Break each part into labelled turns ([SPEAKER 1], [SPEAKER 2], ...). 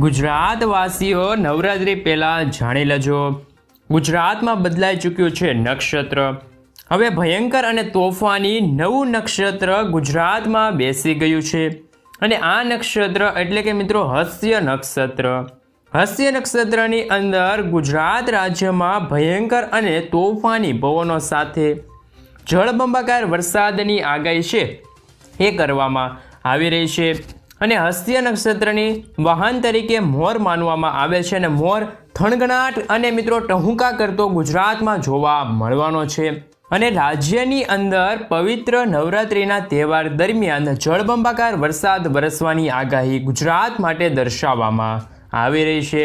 [SPEAKER 1] ગુજરાતવાસીઓ નવરાત્રિ પહેલાં જાણી લેજો, ગુજરાતમાં બદલાઈ ચૂક્યું છે નક્ષત્ર। હવે ભયંકર અને તોફાની નવું નક્ષત્ર ગુજરાતમાં બેસી ગયું છે અને આ નક્ષત્ર એટલે કે મિત્રો હસ્ય નક્ષત્ર। હસ્ય નક્ષત્રની અંદર ગુજરાત રાજ્યમાં ભયંકર અને તોફાની પવનો સાથે જળબંબાકાર વરસાદની આગાહી છે એ કરવામાં આવી રહી છે અને હસ્ય નક્ષત્રની વાહન તરીકે મોર માનવામાં આવે છે અને મોર થણગણાટ અને મિત્રો ટહુકા કરતો ગુજરાતમાં જોવા મળવાનો છે અને રાજ્યની અંદર પવિત્ર નવરાત્રિના તહેવાર દરમિયાન જળબંબાકાર વરસાદ વરસવાની આગાહી ગુજરાત માટે દર્શાવવામાં આવી રહી છે।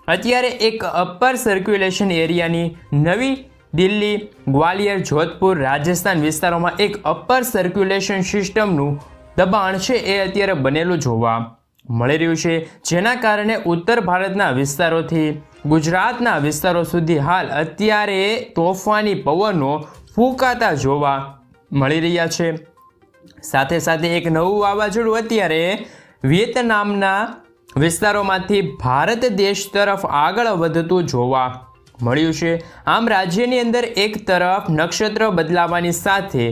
[SPEAKER 1] અત્યારે એક અપર સર્ક્યુલેશન એરિયાની નવી દિલ્હી, ગ્વાલિયર, જોધપુર, રાજસ્થાન વિસ્તારોમાં એક અપર સર્ક્યુલેશન સિસ્ટમનું દબાણ છે એ અત્યારે બનેલું જોવા મળી રહ્યું છે, જેના કારણે ઉત્તર ભારતના વિસ્તારોથી ગુજરાતના વિસ્તારો સુધી હાલ અત્યારે તોફાની પવનો ફૂંકાતા જોવા મળી રહ્યા છે। સાથે સાથે એક નવું વાવાઝોડું અત્યારે વિયેતનામના વિસ્તારોમાંથી ભારત દેશ તરફ આગળ વધતું જોવા મળ્યું છે। આમ રાજ્યની અંદર એક તરફ નક્ષત્ર બદલાવાની સાથે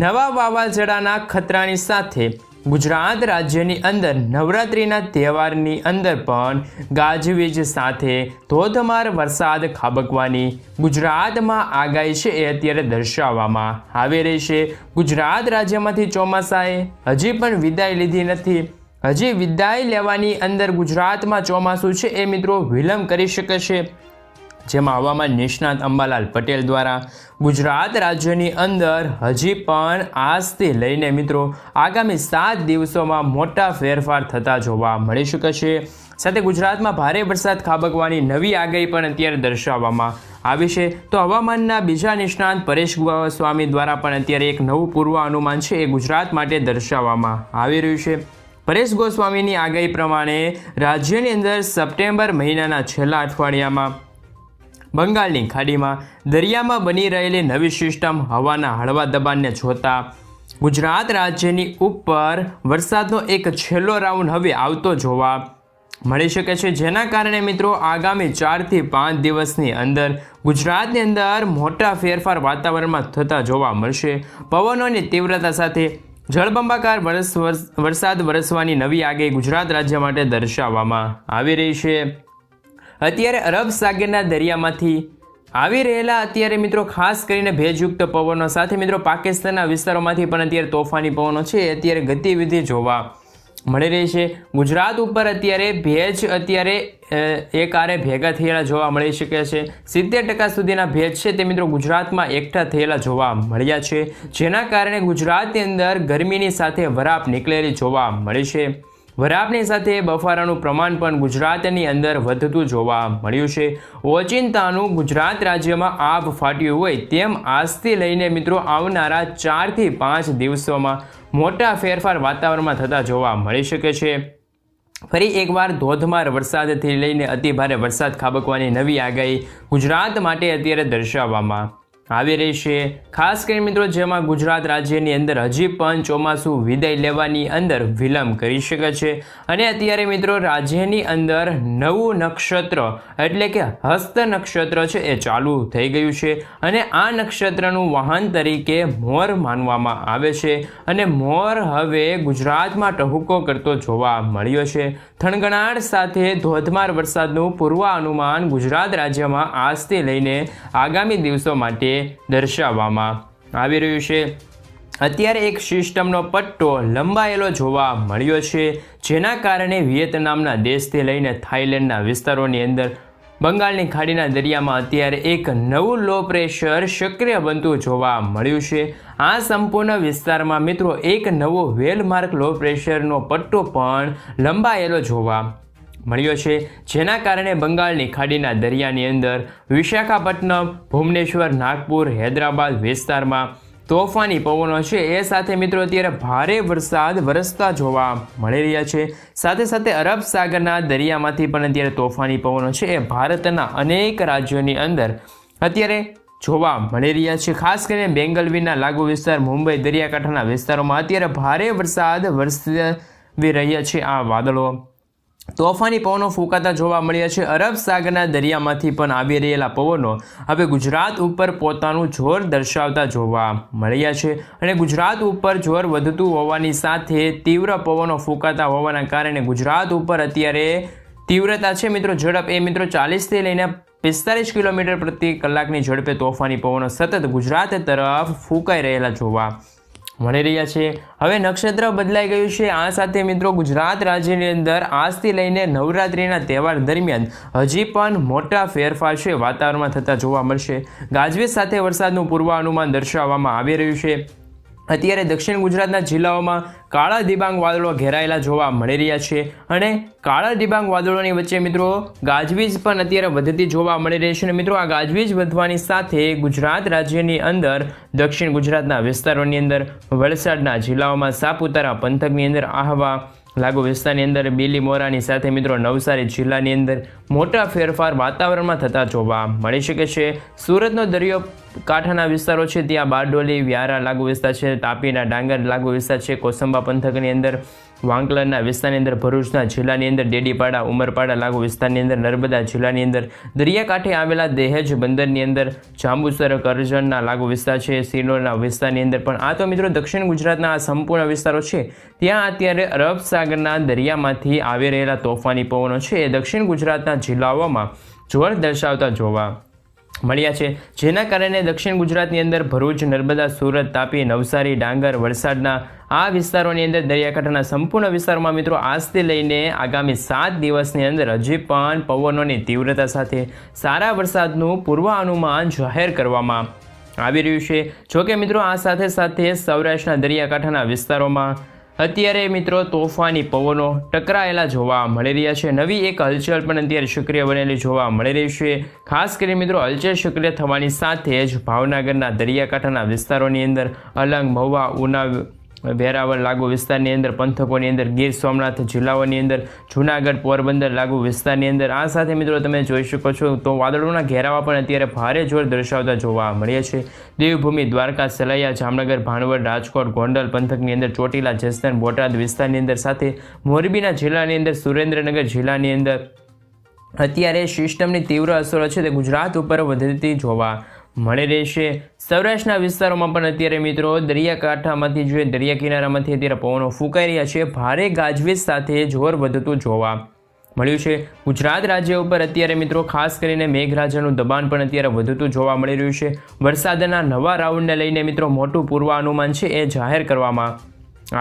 [SPEAKER 1] નવા વાવાઝોડાના ખતરાની સાથે ગુજરાત રાજ્યની અંદર નવરાત્રિના તહેવારની અંદર પણ ગાજવીજ સાથે ધોધમાર વરસાદ ખાબકવાની ગુજરાતમાં આગાહી છે એ અત્યારે દર્શાવવામાં આવી રહી છે। ગુજરાત રાજ્યમાંથી ચોમાસાએ હજી પણ વિદાય લીધી નથી। હજી વિદાય લેવાની અંદર ગુજરાતમાં ચોમાસું છે એ મિત્રો વિલંબ કરી શકે છે, જેમાં હવામાન નિષ્ણાત અંબાલાલ પટેલ દ્વારા ગુજરાત રાજ્યની અંદર હજી પણ આજથી લઈને મિત્રો આગામી 7 દિવસોમાં મોટા ફેરફાર થતા જોવા મળી શકે છે। સાથે ગુજરાતમાં ભારે વરસાદ ખાબકવાની નવી આગાહી પણ અત્યારે દર્શાવવામાં આવી છે। તો હવામાનના બીજા નિષ્ણાત પરેશ ગોસ્વામી દ્વારા પણ અત્યારે એક નવું પૂર્વ અનુમાન છે એ ગુજરાત માટે દર્શાવવામાં આવી રહ્યું છે। પરેશ ગોસ્વામીની આગાહી પ્રમાણે રાજ્યની અંદર સપ્ટેમ્બર મહિનાના છેલ્લા અઠવાડિયામાં બંગાળની ખાડીમાં દરિયામાં બની રહેલી નવી સિસ્ટમ હવાના હળવા દબાણને જોતા ગુજરાત રાજ્યની ઉપર વરસાદનો એક છેલ્લો રાઉન્ડ હવે આવતો જોવા મળી શકે છે, જેના કારણે મિત્રો આગામી 4 થી 5 દિવસની અંદર ગુજરાતની અંદર મોટા ફેરફાર વાતાવરણમાં થતા જોવા મળશે। પવનોની તીવ્રતા સાથે જળબંબાકાર વરસાદ વરસવાની નવી આગાહી ગુજરાત રાજ્ય માટે દર્શાવવામાં આવી રહી છે। અત્યારે અરબ સાગરના દરિયામાંથી આવી રહેલા અત્યારે મિત્રો ખાસ કરીને ભેજયુક્ત પવનો સાથે મિત્રો પાકિસ્તાનના વિસ્તારોમાંથી પણ અત્યારે તોફાની પવનો છે અત્યારે ગતિવિધિ જોવા મળી રહી છે। ગુજરાત ઉપર અત્યારે ભેજ અત્યારે એકારે ભેગા થયેલા જોવા મળી શકે છે। 70% સુધીના ભેજ છે તે મિત્રો ગુજરાતમાં એકઠા થયેલા જોવા મળ્યા છે, જેના કારણે ગુજરાતની અંદર ગરમીની સાથે વરાપ નીકળેલી જોવા મળી છે। વરાપની સાથે બફારાનું પ્રમાણ પણ ગુજરાતની અંદર વધતું જોવા મળ્યું છે। ઓચિંતાનું ગુજરાત રાજ્યમાં આભ ફાટ્યું હોય તેમ આજથી લઈને મિત્રો આવનારા 4 થી 5 દિવસોમાં મોટા ફેરફાર વાતાવરણમાં થતા જોવા મળી શકે છે। ફરી એકવાર ધોધમાર વરસાદથી લઈને અતિભારે વરસાદ ખાબકવાની નવી આગાહી ગુજરાત માટે અત્યારે દર્શાવવામાં આવી રહી છે। ખાસ કરીને મિત્રો જેમાં ગુજરાત રાજ્યની અંદર હજી પણ ચોમાસું વિદાય લેવાની અંદર વિલંબ કરી શકે છે અને અત્યારે મિત્રો રાજ્યની અંદર નવું નક્ષત્ર એટલે કે હસ્ત નક્ષત્ર છે એ ચાલુ થઈ ગયું છે અને આ નક્ષત્રનું વાહન તરીકે મોર માનવામાં આવે છે અને મોર હવે ગુજરાતમાં ટહુકો કરતો જોવા મળ્યો છે। થણગણાટ સાથે ધોધમાર વરસાદનું પૂર્વ અનુમાન ગુજરાત રાજ્યમાં આજથી લઈને આગામી દિવસો માટે દર્શાવવામાં આવી રહ્યું છે। અત્યારે એક સિસ્ટમનો પટ્ટો લંબાયેલો જોવા મળ્યો છે, જેના કારણે વિયેતનામના દેશથી લઈને થાઈલેન્ડના વિસ્તારોની અંદર બંગાળની ખાડીના દરિયામાં અત્યારે એક નવું લો પ્રેશર સક્રિય બનતું જોવા મળ્યું છે। આ સંપૂર્ણ વિસ્તારમાં મિત્રો એક નવો વેલમાર્ક લો પ્રેશરનો પટ્ટો પણ લંબાયેલો જોવા મળ્યો છે, જેના કારણે બંગાળની ખાડીના દરિયાની અંદર વિશાખાપટ્ટનમ, ભુવનેશ્વર, નાગપુર, હૈદરાબાદ વિસ્તારમાં તોફાની પવનો છે એ સાથે મિત્રો અત્યારે ભારે વરસાદ વરસતા જોવા મળી રહ્યા છે। સાથે સાથે અરબ સાગરના દરિયામાંથી પણ અત્યારે તોફાની પવનો છે એ ભારતના અનેક રાજ્યોની અંદર અત્યારે જોવા મળી રહ્યા છે। ખાસ કરીને બેંગલવીરના લાગુ વિસ્તાર, મુંબઈ દરિયાકાંઠાના વિસ્તારોમાં અત્યારે ભારે વરસાદ વરસી રહ્યા છે આ વાદળો તોફાની પવનો ફૂંકાતા જોવા મળ્યા છે। અરબ સાગરના દરિયામાંથી પણ આવી રહેલા પવનો હવે ગુજરાત ઉપર પોતાનું જોર દર્શાવતા જોવા મળ્યા છે અને ગુજરાત ઉપર જોર વધતું હોવાની સાથે તીવ્ર પવનો ફૂંકાતા હોવાના કારણે ગુજરાત ઉપર અત્યારે તીવ્રતા છે મિત્રો, ઝડપ એ મિત્રો 40થી લઈને 45 કિલોમીટર પ્રતિ કલાકની ઝડપે તોફાની પવનો સતત ગુજરાત તરફ ફૂંકાઈ રહેલા જોવા મળી રહ્યા છે। હવે નક્ષત્ર બદલાઈ ગયું છે। આ સાથે મિત્રો ગુજરાત રાજ્યની અંદર આજથી લઈને નવરાત્રિના તહેવાર દરમિયાન હજી પણ મોટા ફેરફાર છે વાતાવરણમાં થતા જોવા મળશે। ગાજવીજ સાથે વરસાદનું પૂર્વાનુમાન દર્શાવવામાં આવી રહ્યું છે। અત્યારે દક્ષિણ ગુજરાતના જિલ્લાઓમાં કાળા ડિબાંગ વાદળો ઘેરાયેલા જોવા મળી રહ્યા છે અને કાળા ડિબાંગ વાદળોની વચ્ચે મિત્રો ગાજવીજ પણ અત્યારે વધતી જોવા મળી રહી છે અને મિત્રો આ ગાજવીજ વધવાની સાથે ગુજરાત રાજ્યની અંદર દક્ષિણ ગુજરાતના વિસ્તારોની અંદર વલસાડના જિલ્લાઓમાં સાપુતારા પંથકની અંદર આહવા લાગુ વિસ્તારની અંદર બીલીમોરાની સાથે મિત્રો નવસારી જિલ્લાની અંદર મોટા ફેરફાર વાતાવરણમાં થતા જોવા મળી શકે છે। સુરતનો દરિયો કાંઠાના વિસ્તારો છે ત્યાં બારડોલી વ્યારા લાગુ વિસ્તાર છે, તાપીના ડાંગર લાગુ વિસ્તાર છે, કોસંબા પંથકની અંદર વાંકલરના વિસ્તારની અંદર ભરૂચના જિલ્લાની અંદર ડેડીપાડા ઉમરપાડા લાગુ વિસ્તારની અંદર નર્મદા જિલ્લાની અંદર દરિયાકાંઠે આવેલા દહેજ બંદરની અંદર જાંબુસર કરજણના લાગુ વિસ્તાર છે, સિનોરના વિસ્તારની અંદર પણ આ તો મિત્રો દક્ષિણ ગુજરાતના આ સંપૂર્ણ વિસ્તારો છે ત્યાં અત્યારે અરબ સાગરના દરિયામાંથી આવી રહેલા તોફાની પવનો છે એ દક્ષિણ ગુજરાતના જિલ્લાઓમાં જોર દર્શાવતા જોવા મળ્યા છે, જેના કારણે દક્ષિણ ગુજરાતની અંદર ભરૂચ, નર્મદા, સુરત, તાપી, નવસારી, ડાંગર, વલસાડના આ વિસ્તારોની અંદર દરિયાકાંઠાના સંપૂર્ણ વિસ્તારોમાં મિત્રો આજથી લઈને આગામી 7 દિવસની અંદર હજી પણ પવનોની તીવ્રતા સાથે સારા વરસાદનું પૂર્વાનુમાન જાહેર કરવામાં આવી રહ્યું છે। જોકે મિત્રો આ સાથે સાથે સૌરાષ્ટ્રના દરિયાકાંઠાના વિસ્તારોમાં અત્યારે મિત્રો તોફાની પવનો ટકરાયેલા જોવા મળી રહ્યા છે। નવી એક હલચલ પણ અત્યારે સક્રિય બનેલી જોવા મળી રહી છે। ખાસ કરીને મિત્રો હલચલ સક્રિય થવાની સાથે જ ભાવનગરના દરિયાકાંઠાના વિસ્તારોની અંદર અલંગ, મહુવા, ઉના, વેરાવળ લાગુ વિસ્તારની અંદર પંથકોની અંદર ગીર સોમનાથ જિલ્લાઓની અંદર જૂનાગઢ, પોરબંદર લાગુ વિસ્તારની અંદર આ સાથે મિત્રો તમે જોઈ શકો છો તો વાદળોના ઘેરાવા પણ અત્યારે ભારે જોર દર્શાવતા જોવા મળ્યા છે। દેવભૂમિ, દ્વારકા, સલૈયા, જામનગર, ભાણવડ, રાજકોટ, ગોંડલ પંથકની અંદર ચોટીલા, જસદણ, બોટાદ વિસ્તારની અંદર સાથે મોરબીના જિલ્લાની અંદર સુરેન્દ્રનગર જિલ્લાની અંદર અત્યારે સિસ્ટમની તીવ્ર અસરો છે તે ગુજરાત ઉપર વધતી જોવા મળી રહેશે। સૌરાષ્ટ્રના વિસ્તારોમાં પણ અત્યારે મિત્રો દરિયાકાંઠામાંથી જોઈએ દરિયા કિનારામાંથી અત્યારે પવનો ફૂંકાઈ રહ્યા છે, ભારે ગાજવીજ સાથે જોર વધતું જોવા મળ્યું છે। ગુજરાત રાજ્ય ઉપર અત્યારે મિત્રો ખાસ કરીને મેઘરાજાનું દબાણ પણ અત્યારે વધતું જોવા મળી રહ્યું છે। વરસાદના નવા રાઉન્ડને લઈને મિત્રો મોટું પૂર્વાનુમાન છે એ જાહેર કરવામાં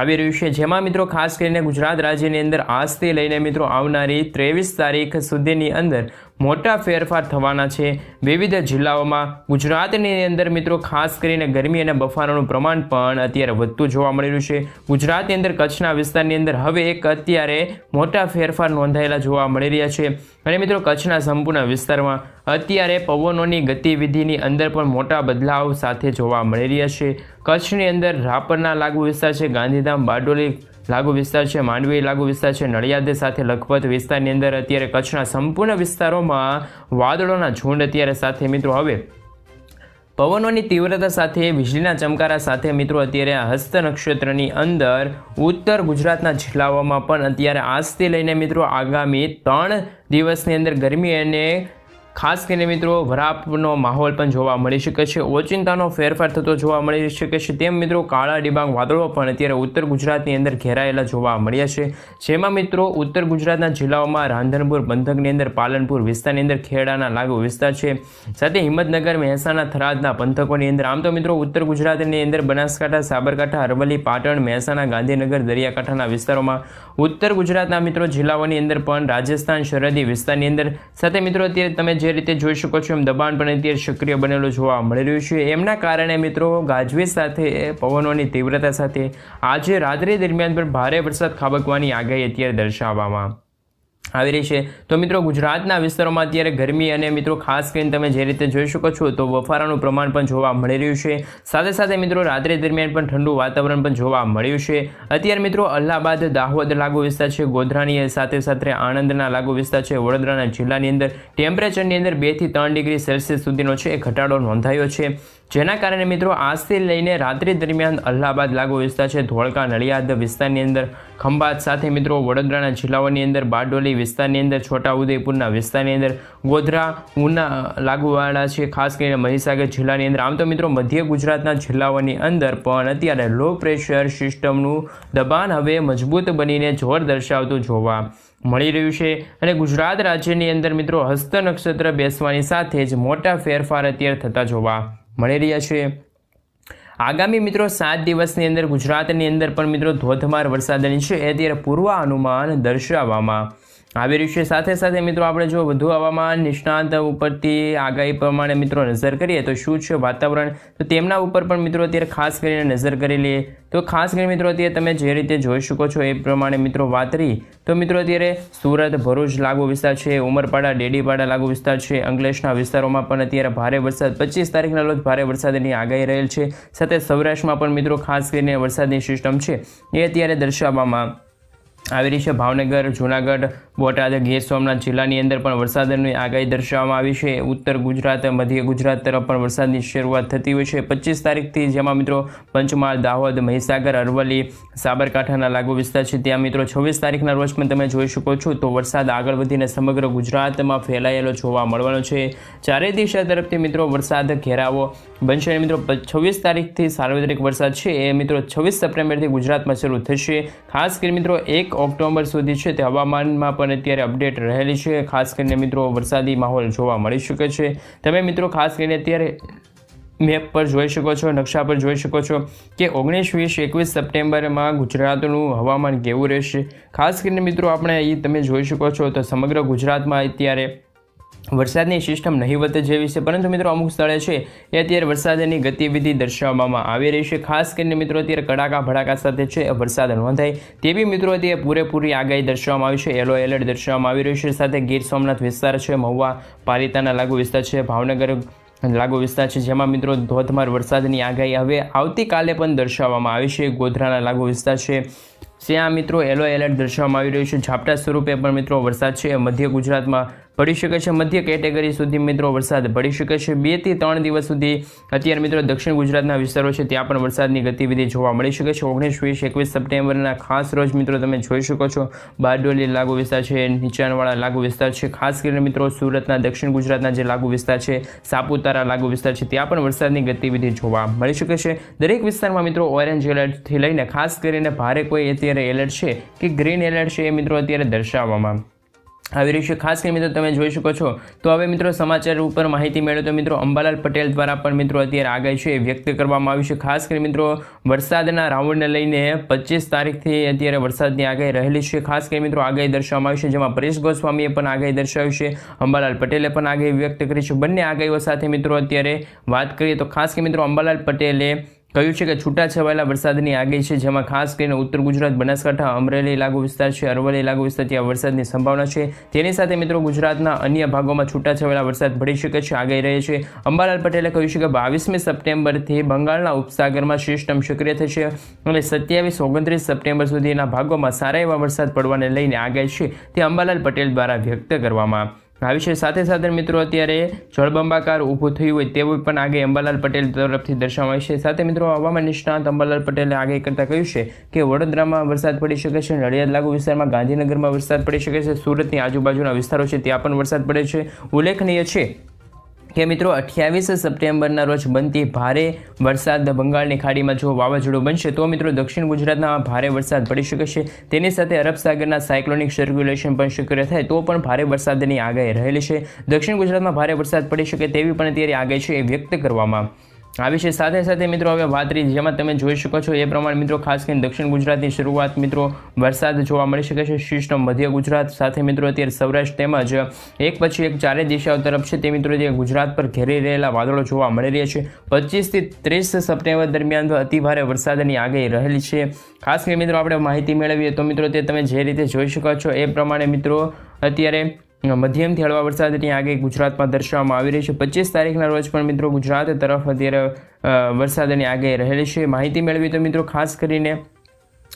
[SPEAKER 1] આવી રહ્યું છે, જેમાં મિત્રો ખાસ કરીને ગુજરાત રાજ્યની અંદર આજથી લઈને મિત્રો આવનારી 23 તારીખ સુધીની અંદર મોટા ફેરફાર થવાના છે। વિવિધ જિલ્લાઓમાં ગુજરાતની અંદર મિત્રો ખાસ કરીને ગરમી અને બફારાનું પ્રમાણ પણ અત્યારે વધતું જોવા મળી રહ્યું છે। ગુજરાતની અંદર કચ્છના વિસ્તારની અંદર હવે એક અત્યારે મોટા ફેરફાર નોંધાયેલા જોવા મળી રહ્યા છે અને મિત્રો કચ્છના સંપૂર્ણ વિસ્તારમાં અત્યારે પવનોની ગતિવિધિની અંદર પણ મોટા બદલાવ સાથે જોવા મળી રહ્યા છે। કચ્છની અંદર રાપરના લાગુ વિસ્તાર છે, ગાંધીધામ, બારડોલી લાગુ વિસ્તાર છે, માંડવી લાગુ વિસ્તાર છે, નડિયાદ સાથે લખપત વિસ્તારની અંદર અત્યારે કચ્છના સંપૂર્ણ વિસ્તારોમાં વાદળોના ઝુંડ અત્યારે સાથે મિત્રો હવે પવનોની તીવ્રતા સાથે વીજળીના ચમકારા સાથે મિત્રો અત્યારે હસ્ત નક્ષત્રની અંદર ઉત્તર ગુજરાતના જિલ્લાઓમાં પણ અત્યારે આજથી લઈને મિત્રો આગામી 3 દિવસની અંદર ગરમી અને ખાસ કરીને મિત્રો વરાપનો માહોલ પણ જોવા મળી શકે છે। ઓચિંતાનો ફેરફાર થતો જોવા મળી શકે છે। તેમ મિત્રો કાળા ડિબાંગ વાદળો પણ અત્યારે ઉત્તર ગુજરાતની અંદર ઘેરાયેલા જોવા મળ્યા છે, જેમાં મિત્રો ઉત્તર ગુજરાતના જિલ્લાઓમાં રાંધનપુર પંથકની અંદર, પાલનપુર વિસ્તારની અંદર ખેડાના લાગુ વિસ્તાર છે, સાથે હિંમતનગર, મહેસાણા, થરાદના પંથકોની અંદર આમ તો મિત્રો ઉત્તર ગુજરાતની અંદર બનાસકાંઠા, સાબરકાંઠા, અરવલ્લી, પાટણ, મહેસાણા, ગાંધીનગર દરિયાકાંઠાના વિસ્તારોમાં, ઉત્તર ગુજરાતના મિત્રો જિલ્લાઓની અંદર પણ રાજસ્થાન સરહદી વિસ્તારની અંદર સાથે મિત્રો અત્યારે તમે જે રીતે જોઈ શકો છો એમ દબાણ પણ અત્યારે સક્રિય બનેલું જોવા મળી રહ્યું છે। એમના કારણે મિત્રો ગાજવીજ સાથે પવનોની તીવ્રતા સાથે આજે રાત્રિ દરમિયાન પણ ભારે વરસાદ ખાબકવાની આગાહી અત્યારે દર્શાવવામાં આવી રહી છે। તો મિત્રો ગુજરાતના વિસ્તારોમાં અત્યારે ગરમી અને મિત્રો ખાસ કરીને તમે જે રીતે જોઈ શકો છો તો બફારાનું પ્રમાણ પણ જોવા મળી રહ્યું છે, સાથે સાથે મિત્રો રાત્રિ દરમિયાન પણ ઠંડુ વાતાવરણ પણ જોવા મળ્યું છે। અત્યારે મિત્રો અલ્હાબાદ, દાહોદ લાગુ વિસ્તાર છે, ગોધરાની સાથે સાથે આણંદના લાગુ વિસ્તાર છે, વડોદરાના જિલ્લાની અંદર ટેમ્પરેચરની અંદર 2 થી 3 ડિગ્રી સેલ્સિયસ સુધીનો છે ઘટાડો નોંધાયો છે। જેના કારણે મિત્રો આજથી લઈને રાત્રિ દરમિયાન અલ્હાબાદ લાગુ વિસ્તાર છે, ધોળકા નડિયાદ વિસ્તારની અંદર, ખંભાત સાથે મિત્રો વડોદરાના જિલ્લાઓની અંદર, બારડોલી વિસ્તારની અંદર, છોટા ઉદેપુરના વિસ્તારની અંદર, ગોધરા ઉના લાગુવાળા છે, ખાસ કરીને મહીસાગર જિલ્લાની અંદર. આમ તો મિત્રો મધ્ય ગુજરાતના જિલ્લાઓની અંદર પણ અત્યારે લો પ્રેશર સિસ્ટમનું દબાણ હવે મજબૂત બનીને જોર દર્શાવતું જોવા મળી રહ્યું છે. અને ગુજરાત રાજ્યની અંદર મિત્રો હસ્ત નક્ષત્ર બેસવાની સાથે જ મોટા ફેરફાર અત્યારે થતા જોવા મળી રહ્યા છે. આગામી મિત્રો 7 દિવસની અંદર ગુજરાતની અંદર પણ મિત્રો ધોધમાર વરસાદની છે એ અત્યારે પૂર્વાનુમાન દર્શાવવામાં આવી રહ્યું છે. સાથે સાથે મિત્રો આપણે જો વધુ હવામાન નિષ્ણાંત ઉપરથી આગાહી પ્રમાણે મિત્રો નજર કરીએ તો શું છે વાતાવરણ, તો તેમના ઉપર પણ મિત્રો અત્યારે ખાસ કરીને નજર કરી લઈએ. તો ખાસ કરીને મિત્રો અત્યારે તમે જે રીતે જોઈ શકો છો એ પ્રમાણે મિત્રો વાત કરી તો મિત્રો અત્યારે સુરત ભરૂચ લાગુ વિસ્તાર છે, ઉમરપાડા ડેડીપાડા લાગુ વિસ્તાર છે, અંકલેશના વિસ્તારોમાં પણ અત્યારે ભારે વરસાદ 25 તારીખના રોજ ભારે વરસાદની આગાહી રહેલ છે. સાથે સૌરાષ્ટ્રમાં પણ મિત્રો ખાસ કરીને વરસાદની સિસ્ટમ છે એ અત્યારે દર્શાવવામાં આવી રહી છે. ભાવનગર, જૂનાગઢ, બોટાદ, ગીર સોમનાથ જિલ્લાની અંદર પણ વરસાદની આગાહી દર્શાવવામાં આવી છે. ઉત્તર ગુજરાત, મધ્ય ગુજરાત તરફ પણ વરસાદની શરૂઆત થતી હોય છે 25 તારીખથી, જેમાં મિત્રો પંચમહાલ, દાહોદ, મહીસાગર, અરવલ્લી, સાબરકાંઠાના લાગુ વિસ્તાર છે ત્યાં મિત્રો 26 તારીખના રોજ પણ તમે જોઈ શકો છો તો વરસાદ આગળ વધીને સમગ્ર ગુજરાતમાં ફેલાયેલો જોવા મળવાનો છે. ચારે દિશા તરફથી મિત્રો વરસાદ ઘેરાવો બનશે. મિત્રો 26 તારીખથી સાર્વત્રિક વરસાદ છે એ મિત્રો 26 સપ્ટેમ્બરથી ગુજરાતમાં શરૂ થશે. ખાસ કરીને મિત્રો 1 ઓક્ટોબર સુધી છે તે હવામાનમાં પણ અત્યારે અપડેટ રહેલી છે. ખાસ કરીને મિત્રો વરસાદી માહોલ જોવા મળી શકે છે. તમે મિત્રો ખાસ કરીને અત્યારે મેપ પર જોઈ શકો છો, નકશા પર જોઈ શકો છો કે 19, 20, 21 સપ્ટેમ્બરમાં ગુજરાતનું હવામાન કેવું રહેશે. ખાસ કરીને મિત્રો આપણે અહીં તમે જોઈ શકો છો તો સમગ્ર ગુજરાતમાં અત્યારે વરસાદની સિસ્ટમ નહીવત જેવી છે, પરંતુ મિત્રો અમુક સ્થળે છે એ અત્યારે વરસાદની ગતિવિધિ દર્શાવવામાં આવી રહી છે. ખાસ કરીને મિત્રો અત્યારે કડાકા ભડાકા સાથે છે વરસાદ નોંધાય તેવી મિત્રો અત્યારે પૂરેપૂરી આગાહી દર્શાવવામાં આવી છે. યલો એલર્ટ દર્શાવવામાં આવી રહ્યું છે. સાથે ગીર સોમનાથ વિસ્તાર છે, મહુવા, પાલિતાના લાગુ વિસ્તાર છે, ભાવનગર લાગુ વિસ્તાર છે જેમાં મિત્રો ધોધમાર વરસાદની આગાહી હવે આવતીકાલે પણ દર્શાવવામાં આવી છે. ગોધરાના લાગુ વિસ્તાર છે ત્યાં મિત્રો યલો એલર્ટ દર્શાવવામાં આવી રહ્યું છે. ઝાપટા સ્વરૂપે પણ મિત્રો વરસાદ છે મધ્ય ગુજરાતમાં પડી શકે છે. મધ્ય કેટેગરી સુધી મિત્રો વરસાદ પડી શકે છે. 2 થી 3 દિવસ સુધી અત્યારે મિત્રો દક્ષિણ ગુજરાતના વિસ્તારો છે ત્યાં પણ વરસાદની ગતિવિધિ જોવા મળી શકે છે. 19, 20, 21 સપ્ટેમ્બરના ખાસ રોજ મિત્રો તમે જોઈ શકો છો બારડોલી લાગુ વિસ્તાર છે, નીચાણવાળા લાગુ વિસ્તાર છે, ખાસ કરીને મિત્રો સુરતના દક્ષિણ ગુજરાતના જે લાગુ વિસ્તાર છે, સાપુતારા લાગુ વિસ્તાર છે ત્યાં પણ વરસાદની ગતિવિધિ જોવા મળી શકે છે. દરેક વિસ્તારમાં મિત્રો ઓરેન્જ એલર્ટથી લઈને ખાસ કરીને ભારે કોઈ અત્યારે એલર્ટ છે કે ગ્રીન એલર્ટ છે એ મિત્રો અત્યારે દર્શાવવામાં આવી રહી છે. ખાસ કરીને મિત્રો તમે જોઈ શકો છો તો હવે મિત્રો સમાચાર ઉપર માહિતી મેળવો તો મિત્રો અંબાલાલ પટેલ દ્વારા પણ મિત્રો અત્યારે આગાહી છે વ્યક્ત કરવામાં આવી છે. ખાસ કરીને મિત્રો વરસાદના રાઉન્ડને લઈને 25 તારીખથી અત્યારે વરસાદની આગાહી રહેલી છે. ખાસ કરીને મિત્રો આગાહી દર્શાવવામાં આવી છે જેમાં પરેશ ગોસ્વામીએ પણ આગાહી દર્શાવી છે, અંબાલાલ પટેલે પણ આગાહી વ્યક્ત કરી છે. બંને આગાહીઓ સાથે મિત્રો અત્યારે વાત કરીએ તો ખાસ કરીને મિત્રો અંબાલાલ પટેલે કહ્યું છે કે છૂટાછવાયેલા વરસાદની આગાહી છે જેમાં ખાસ કરીને ઉત્તર ગુજરાત, બનાસકાંઠા, અમરેલી લાગુ વિસ્તાર છે, અરવલ્લી લાગુ વિસ્તાર ત્યાં વરસાદની સંભાવના છે. તેની સાથે મિત્રો ગુજરાતના અન્ય ભાગોમાં છૂટાછવાયેલા વરસાદ પડી શકે છે આગાહી રહે છે. અંબાલાલ પટેલે કહ્યું છે કે 22મી સપ્ટેમ્બરથી બંગાળના ઉપસાગરમાં સિસ્ટમ સક્રિય થશે અને 27, 29 સપ્ટેમ્બર સુધીના ભાગોમાં સારા એવા વરસાદ પડવાને લઈને આગાહી છે તે અંબાલાલ પટેલ દ્વારા વ્યક્ત કરવામાં આવી છે. સાથે સાથે મિત્રો અત્યારે જળબંબાકાર ઊભું થયું હોય તેવું પણ આગાહી અંબાલાલ પટેલ તરફથી દર્શાવાય છે. સાથે મિત્રો હવામાન નિષ્ણાત અંબાલાલ પટેલે આગાહી કરતાં કહ્યું છે કે વડોદરામાં વરસાદ પડી શકે છે, નડિયાદ લાગુ વિસ્તારમાં, ગાંધીનગરમાં વરસાદ પડી શકે છે, સુરતની આજુબાજુના વિસ્તારો છે ત્યાં પણ વરસાદ પડે છે. ઉલ્લેખનીય છે કે મિત્રો 28 સપ્ટેમ્બરના રોજ બનતી ભારે વરસાદ બંગાળની ખાડીમાં જો વાવાઝોડું બનશે તો મિત્રો દક્ષિણ ગુજરાતના ભારે વરસાદ પડી શકે છે. તેની સાથે અરબ સાગરના સાયક્લોનિક સર્ક્યુલેશન પણ સક્રિય થાય તો પણ ભારે વરસાદની આગાહી રહેલી છે. દક્ષિણ ગુજરાતમાં ભારે વરસાદ પડી શકે તેવી પણ અત્યારે આગાહી છે એ વ્યક્ત કરવામાં આવી છે. સાથે સાથે મિત્રો હવે વાત રહી જેમાં તમે જોઈ શકો છો એ પ્રમાણે મિત્રો ખાસ કરીને દક્ષિણ ગુજરાતની શરૂઆત મિત્રો વરસાદ જોવા મળી શકે છે. સિસ્ટમ મધ્ય ગુજરાત સાથે મિત્રો અત્યારે સૌરાષ્ટ્ર તેમજ એક પછી એક ચારે દિશાઓ તરફ છે તે મિત્રો જે ગુજરાત પર ઘેરી રહેલા વાદળો જોવા મળી રહ્યા છે. 25 થી 30 સપ્ટેમ્બર દરમિયાન અતિભારે વરસાદની આગાહી રહેલી છે. ખાસ કરીને મિત્રો આપણે માહિતી મેળવીએ તો મિત્રો તે તમે જે રીતે જોઈ શકો છો એ પ્રમાણે મિત્રો અત્યારે મધ્યમથી હળવા વરસાદની આગાહી ગુજરાતમાં દર્શાવવામાં આવી રહી છે. 25 તારીખના રોજ પણ મિત્રો ગુજરાત તરફ અત્યારે વરસાદની આગાહી રહેલી છે. માહિતી મેળવી તો મિત્રો ખાસ કરીને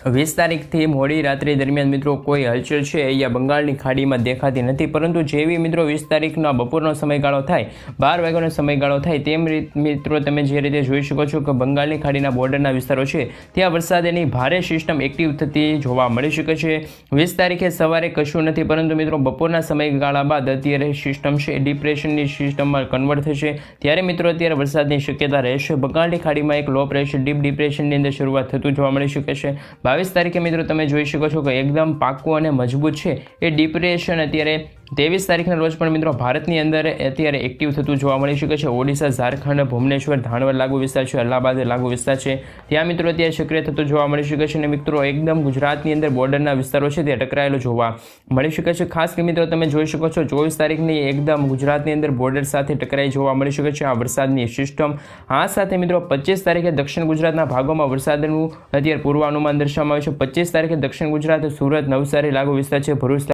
[SPEAKER 1] 20 તારીખથી મોડી રાત્રિ દરમિયાન મિત્રો કોઈ હલચલ છે અહીંયા બંગાળની ખાડીમાં દેખાતી નથી, પરંતુ જેવી મિત્રો 20 તારીખનો બપોરનો સમયગાળો થાય, 12 વાગ્યાનો સમયગાળો થાય, તેમ મિત્રો તમે જે રીતે જોઈ શકો છો કે બંગાળની ખાડીના બોર્ડરના વિસ્તારો છે ત્યાં વરસાદની ભારે સિસ્ટમ એક્ટિવ થતી જોવા મળી શકે છે. 20 તારીખે સવારે કશું નથી, પરંતુ મિત્રો બપોરના સમયગાળા બાદ અત્યારે સિસ્ટમ છે ડિપ્રેશનની સિસ્ટમમાં કન્વર્ટ થશે, ત્યારે મિત્રો અત્યારે વરસાદની શક્યતા રહેશે. બંગાળની ખાડીમાં એક લો પ્રેશર ડીપ ડિપ્રેશનની અંદર શરૂઆત થતું જોવા મળી શકે છે. 22 તારીખે મિત્રો તમે જોઈ શકો છો કે એકદમ પાકું અને મજબૂત છે એ ડિપ્રેશન અત્યારે 23 તારીખના રોજ પણ મિત્રો ભારતની અંદર અત્યારે એક્ટિવ થતું જોવા મળી શકે છે. ઓડિશા, ઝારખંડ, ભુવનેશ્વર, ધાનવડ લાગુ વિસ્તાર છે, અલ્હાબાદ લાગુ વિસ્તાર છે, ત્યાં મિત્રો અત્યારે સક્રિય થતું જોવા મળી શકે છે. અને મિત્રો એકદમ ગુજરાતની અંદર બોર્ડરના વિસ્તારો છે તે ટકરાયેલો જોવા મળી શકે છે. ખાસ કરી મિત્રો તમે જોઈ શકો છો 24 તારીખની એકદમ ગુજરાતની અંદર બોર્ડર સાથે ટકરાઈ જોવા મળી શકે છે આ વરસાદની સિસ્ટમ. આ સાથે મિત્રો 25 તારીખે દક્ષિણ ગુજરાતના ભાગોમાં વરસાદનું અત્યારે પૂર્વાનુમાન દર્શાવવામાં આવ્યું છે. 25 તારીખે દક્ષિણ ગુજરાત, સુરત, નવસારી લાગુ વિસ્તાર છે, ભરૂચ